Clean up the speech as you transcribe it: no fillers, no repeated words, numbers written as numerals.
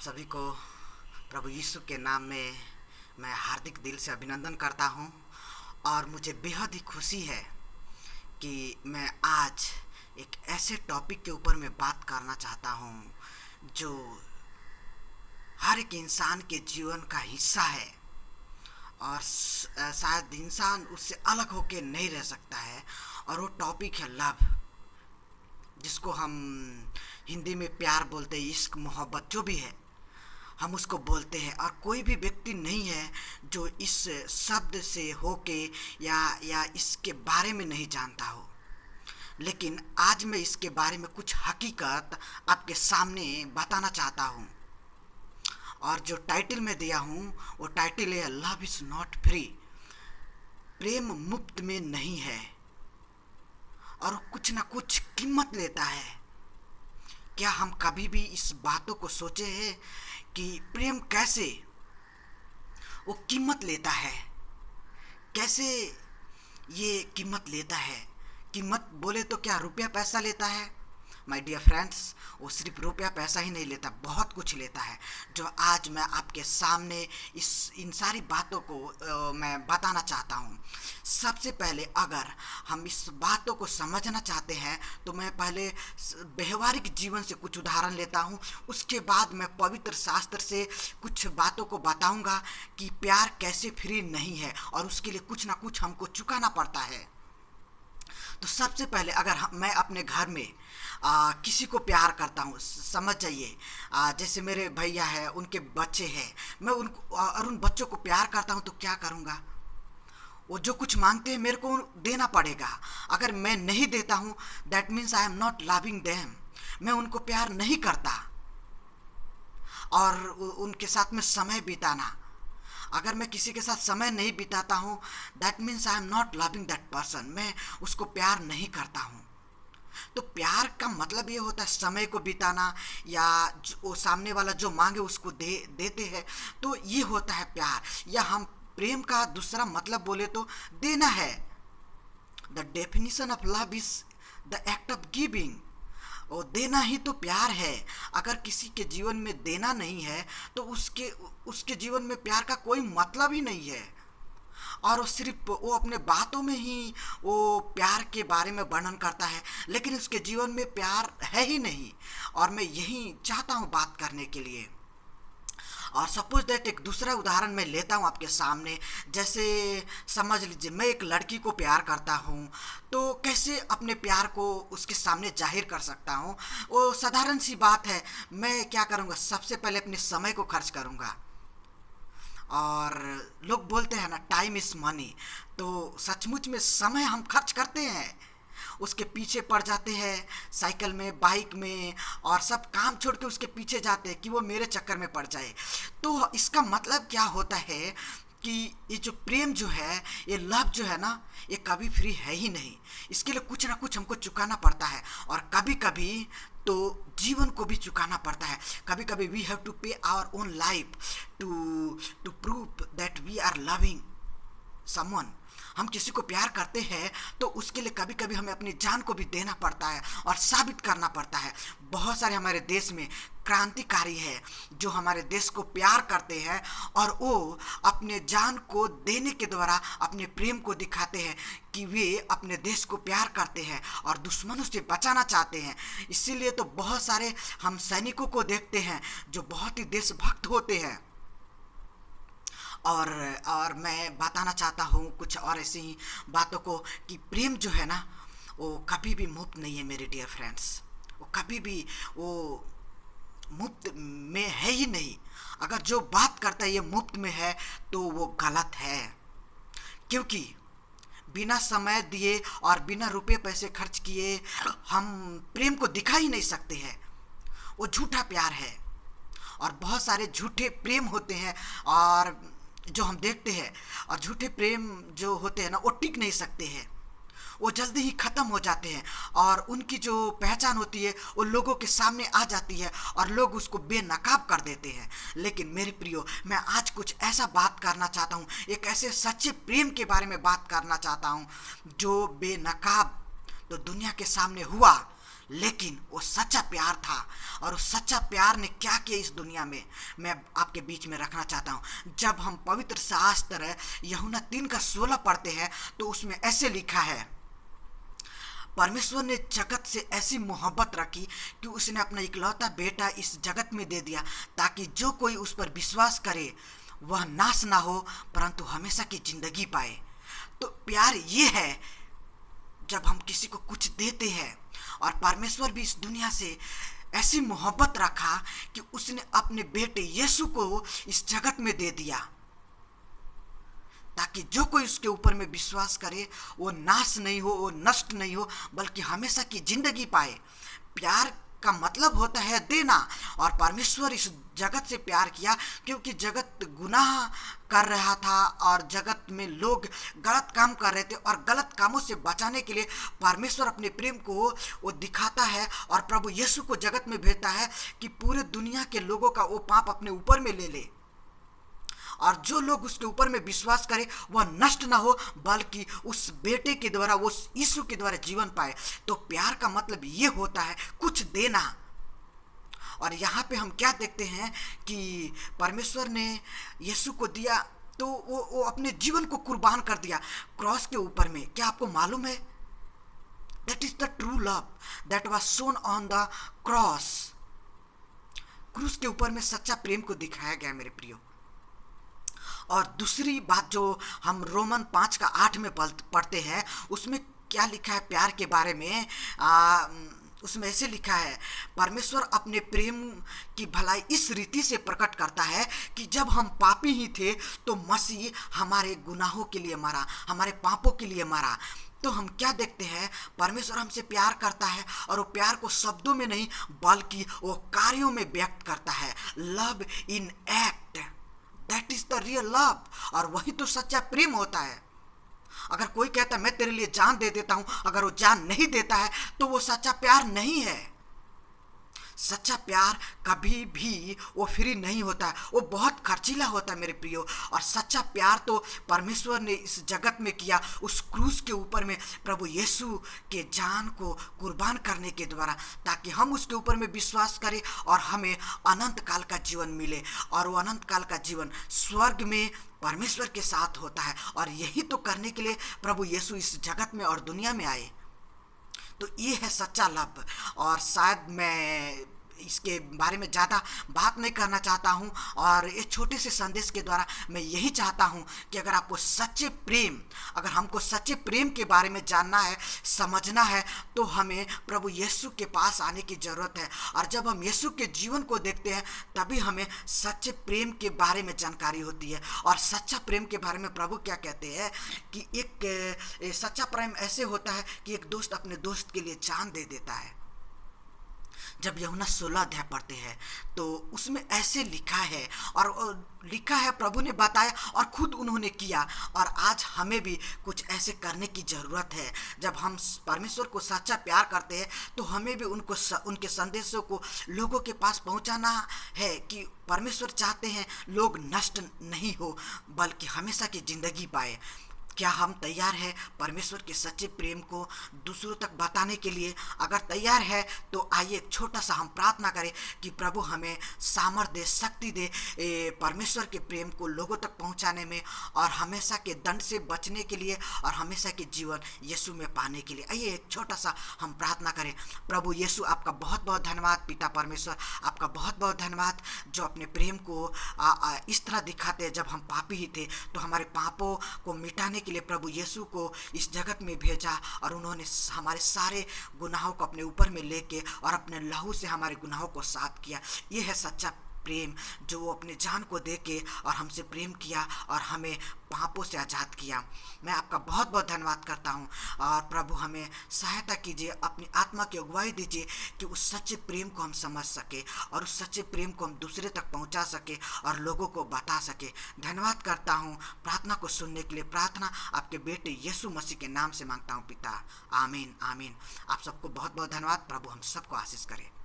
आप सभी को प्रभु यीशु के नाम में मैं हार्दिक दिल से अभिनंदन करता हूं और मुझे बेहद ही खुशी है कि मैं आज एक ऐसे टॉपिक के ऊपर मैं बात करना चाहता हूं जो हर एक इंसान के जीवन का हिस्सा है और शायद इंसान उससे अलग होकर नहीं रह सकता है। और वो टॉपिक है लव, जिसको हम हिंदी में प्यार बोलते हैं, इश्क, मोहब्बत, जो भी है हम उसको बोलते हैं। और कोई भी व्यक्ति नहीं है जो इस शब्द से होके या इसके बारे में नहीं जानता हो। लेकिन आज मैं इसके बारे में कुछ हकीकत आपके सामने बताना चाहता हूँ। और जो टाइटल मैं दिया हूँ वो टाइटल है लव इज़ नॉट फ्री, प्रेम मुफ्त में नहीं है और कुछ ना कुछ कीमत लेता है। क्या हम कभी भी इस बातों को सोचे हैं कि प्रेम कैसे वो कीमत लेता है, कैसे ये कीमत लेता है? कीमत बोले तो क्या रुपया पैसा लेता है? माय डियर फ्रेंड्स, वो सिर्फ रुपया पैसा ही नहीं लेता, बहुत कुछ लेता है, जो आज मैं आपके सामने इन सारी बातों को मैं बताना चाहता हूँ। सबसे पहले अगर हम इस बातों को समझना चाहते हैं तो मैं पहले व्यवहारिक जीवन से कुछ उदाहरण लेता हूँ, उसके बाद मैं पवित्र शास्त्र से कुछ बातों को बताऊँगा कि प्यार कैसे फ्री नहीं है और उसके लिए कुछ ना कुछ हमको चुकाना पड़ता है। तो सबसे पहले अगर मैं अपने घर में किसी को प्यार करता हूँ, समझ जाइए, जैसे मेरे भैया है, उनके बच्चे हैं, मैं उनको और उन बच्चों को प्यार करता हूँ तो क्या करूँगा? वो जो कुछ मांगते हैं मेरे को देना पड़ेगा। अगर मैं नहीं देता हूँ that means I am not loving them, मैं उनको प्यार नहीं करता। और उनके साथ में समय बिताना, अगर मैं किसी के साथ समय नहीं बिताता हूँ that means I am not loving that person, मैं उसको प्यार नहीं करता हूँ। तो प्यार का मतलब ये होता है समय को बिताना, या वो सामने वाला जो मांगे उसको देते हैं, तो ये होता है प्यार। या हम प्रेम का दूसरा मतलब बोले तो देना है। The definition of love is the act of giving, और देना ही तो प्यार है। अगर किसी के जीवन में देना नहीं है तो उसके जीवन में प्यार का कोई मतलब ही नहीं है। और वो सिर्फ वो अपने बातों में ही वो प्यार के बारे में वर्णन करता है, लेकिन उसके जीवन में प्यार है ही नहीं। और मैं यही चाहता हूँ बात करने के लिए। और सपोज दैट एक दूसरा उदाहरण मैं लेता हूँ आपके सामने। जैसे समझ लीजिए मैं एक लड़की को प्यार करता हूँ, तो कैसे अपने प्यार को उसके सामने जाहिर कर सकता हूँ? वो साधारण सी बात है, मैं क्या करूँगा, सबसे पहले अपने समय को खर्च करूँगा। और लोग बोलते हैं ना टाइम इज़ मनी, तो सचमुच में समय हम खर्च करते हैं, उसके पीछे पड़ जाते हैं, साइकिल में, बाइक में, और सब काम छोड़ के उसके पीछे जाते हैं कि वो मेरे चक्कर में पड़ जाए। तो इसका मतलब क्या होता है कि ये जो प्रेम जो है, ये लव जो है ना, ये कभी फ्री है ही नहीं। इसके लिए कुछ ना कुछ हमको चुकाना पड़ता है, और कभी कभी तो जीवन को भी चुकाना पड़ता है। कभी कभी we have to pay our own life to prove that we are loving someone. हम किसी को प्यार करते हैं तो उसके लिए कभी कभी हमें अपनी जान को भी देना पड़ता है और साबित करना पड़ता है। बहुत सारे हमारे देश में क्रांतिकारी है जो हमारे देश को प्यार करते हैं और वो अपने जान को देने के द्वारा अपने प्रेम को दिखाते हैं कि वे अपने देश को प्यार करते हैं और दुश्मनों से बचाना चाहते हैं। इसीलिए तो बहुत सारे हम सैनिकों को देखते हैं जो बहुत ही देशभक्त होते हैं। और मैं बताना चाहता हूँ कुछ और ऐसी ही बातों को कि प्रेम जो है ना, वो कभी भी मुफ्त नहीं है मेरे डियर फ्रेंड्स। वो कभी भी वो मुफ्त में है ही नहीं। अगर जो बात करता है ये मुफ्त में है तो वो गलत है, क्योंकि बिना समय दिए और बिना रुपए पैसे खर्च किए हम प्रेम को दिखा ही नहीं सकते हैं। वो झूठा प्यार है, और बहुत सारे झूठे प्रेम होते हैं और जो हम देखते हैं, और झूठे प्रेम जो होते हैं ना, वो टिक नहीं सकते हैं, वो जल्दी ही ख़त्म हो जाते हैं। और उनकी जो पहचान होती है वो लोगों के सामने आ जाती है और लोग उसको बेनकाब कर देते हैं। लेकिन मेरे प्रियो, मैं आज कुछ ऐसा बात करना चाहता हूँ, एक ऐसे सच्चे प्रेम के बारे में बात करना चाहता हूँ जो बेनकाब तो दुनिया के सामने हुआ, लेकिन वो सच्चा प्यार था। और उस सच्चा प्यार ने क्या किया इस दुनिया में, मैं आपके बीच में रखना चाहता हूँ। जब हम पवित्र शास्त्र यूहन्ना 3:16 पढ़ते हैं तो उसमें ऐसे लिखा है, परमेश्वर ने जगत से ऐसी मोहब्बत रखी कि उसने अपना इकलौता बेटा इस जगत में दे दिया, ताकि जो कोई उस पर विश्वास करे वह नाश ना हो परंतु हमेशा की जिंदगी पाए। तो प्यार ये है जब हम किसी को कुछ देते हैं। और परमेश्वर भी इस दुनिया से ऐसी मोहब्बत रखा कि उसने अपने बेटे यीशु को इस जगत में दे दिया, ताकि जो कोई उसके ऊपर में विश्वास करे वो नाश नहीं हो, वो नष्ट नहीं हो, बल्कि हमेशा की जिंदगी पाए। प्यार का मतलब होता है देना। और परमेश्वर इस जगत से प्यार किया क्योंकि जगत गुनाह कर रहा था और जगत में लोग गलत काम कर रहे थे, और गलत कामों से बचाने के लिए परमेश्वर अपने प्रेम को वो दिखाता है और प्रभु यीशु को जगत में भेजता है कि पूरे दुनिया के लोगों का वो पाप अपने ऊपर में ले ले, और जो लोग उसके ऊपर में विश्वास करें वह नष्ट ना हो बल्कि उस बेटे के द्वारा, उस यीशु के द्वारा जीवन पाए। तो प्यार का मतलब ये होता है कुछ देना। और यहाँ पे हम क्या देखते हैं कि परमेश्वर ने यीशु को दिया तो वो अपने जीवन को कुर्बान कर दिया क्रॉस के ऊपर में। क्या आपको मालूम है? That is the true love that was shown on the cross. क्रूस के ऊपर में सच्चा प्रेम को दिखाया गया मेरे प्रियो। और दूसरी बात जो हम रोमन 5:8 में पढ़ते हैं, उसमें क्या लिखा है प्यार के बारे में? उसमें ऐसे लिखा है, परमेश्वर अपने प्रेम की भलाई इस रीति से प्रकट करता है कि जब हम पापी ही थे तो मसीह हमारे गुनाहों के लिए मरा, हमारे पापों के लिए मरा। तो हम क्या देखते हैं? परमेश्वर हमसे प्यार करता है और वो प्यार को शब्दों में नहीं बल्कि वो कार्यों में व्यक्त करता है। Love in act, that is the real love. और वही तो सच्चा प्रेम होता है। अगर कोई कहता है मैं तेरे लिए जान दे देता हूं, अगर वो जान नहीं देता है तो वो सच्चा प्यार नहीं है। सच्चा प्यार कभी भी वो फ्री नहीं होता है, वो बहुत खर्चीला होता है मेरे प्रियो। और सच्चा प्यार तो परमेश्वर ने इस जगत में किया उस क्रूस के ऊपर में प्रभु यीशु के जान को कुर्बान करने के द्वारा, ताकि हम उसके ऊपर में विश्वास करें और हमें अनंत काल का जीवन मिले। और वो अनंत काल का जीवन स्वर्ग में परमेश्वर के साथ होता है। और यही तो करने के लिए प्रभु यीशु इस जगत में और दुनिया में आए। तो ये है सच्चा लव। और शायद मैं इसके बारे में ज़्यादा बात नहीं करना चाहता हूँ, और ये छोटे से संदेश के द्वारा मैं यही चाहता हूँ कि अगर आपको सच्चे प्रेम, अगर हमको सच्चे प्रेम के बारे में जानना है, समझना है, तो हमें प्रभु यीशु के पास आने की ज़रूरत है। और जब हम यीशु के जीवन को देखते हैं तभी हमें सच्चे प्रेम के बारे में जानकारी होती है। और सच्चा प्रेम के बारे में प्रभु क्या कहते हैं कि एक सच्चा प्रेम ऐसे होता है कि एक दोस्त अपने दोस्त के लिए जान दे देता है। जब यूहन्ना 16 अध्याय पढ़ते हैं तो उसमें ऐसे लिखा है, और लिखा है प्रभु ने बताया और खुद उन्होंने किया। और आज हमें भी कुछ ऐसे करने की ज़रूरत है। जब हम परमेश्वर को सच्चा प्यार करते हैं तो हमें भी उनके संदेशों को लोगों के पास पहुंचाना है कि परमेश्वर चाहते हैं लोग नष्ट नहीं हो बल्कि हमेशा की ज़िंदगी पाए। क्या हम तैयार हैं परमेश्वर के सच्चे प्रेम को दूसरों तक बताने के लिए? अगर तैयार है तो आइए एक छोटा सा हम प्रार्थना करें कि प्रभु हमें सामर्थ्य दे, शक्ति दे परमेश्वर के प्रेम को लोगों तक पहुंचाने में, और हमेशा के दंड से बचने के लिए और हमेशा के जीवन यीशु में पाने के लिए। आइए एक छोटा सा हम प्रार्थना करें। प्रभु यीशु, आपका बहुत बहुत धन्यवाद। पिता परमेश्वर, आपका बहुत बहुत धन्यवाद जो अपने प्रेम को इस तरह दिखाते हैं। जब हम पापी ही थे तो हमारे पापों को मिटाने के लिए प्रभु यीशु को इस जगत में भेजा, और उन्होंने हमारे सारे गुनाहों को अपने ऊपर में लेके और अपने लहू से हमारे गुनाहों को साफ किया। ये है सच्चा प्रेम जो वो अपने जान को दे के और हमसे प्रेम किया और हमें पापों से आज़ाद किया। मैं आपका बहुत बहुत धन्यवाद करता हूँ। और प्रभु हमें सहायता कीजिए, अपनी आत्मा की अगुवाई दीजिए कि उस सच्चे प्रेम को हम समझ सके और उस सच्चे प्रेम को हम दूसरे तक पहुँचा सके और लोगों को बता सके। धन्यवाद करता हूँ। प्रार्थना को सुनने के लिए प्रार्थना आपके बेटे यीशु मसीह के नाम से मांगता हूँ पिता, आमीन आमीन। आप सबको बहुत बहुत धन्यवाद। प्रभु हम सबको आशीष करे।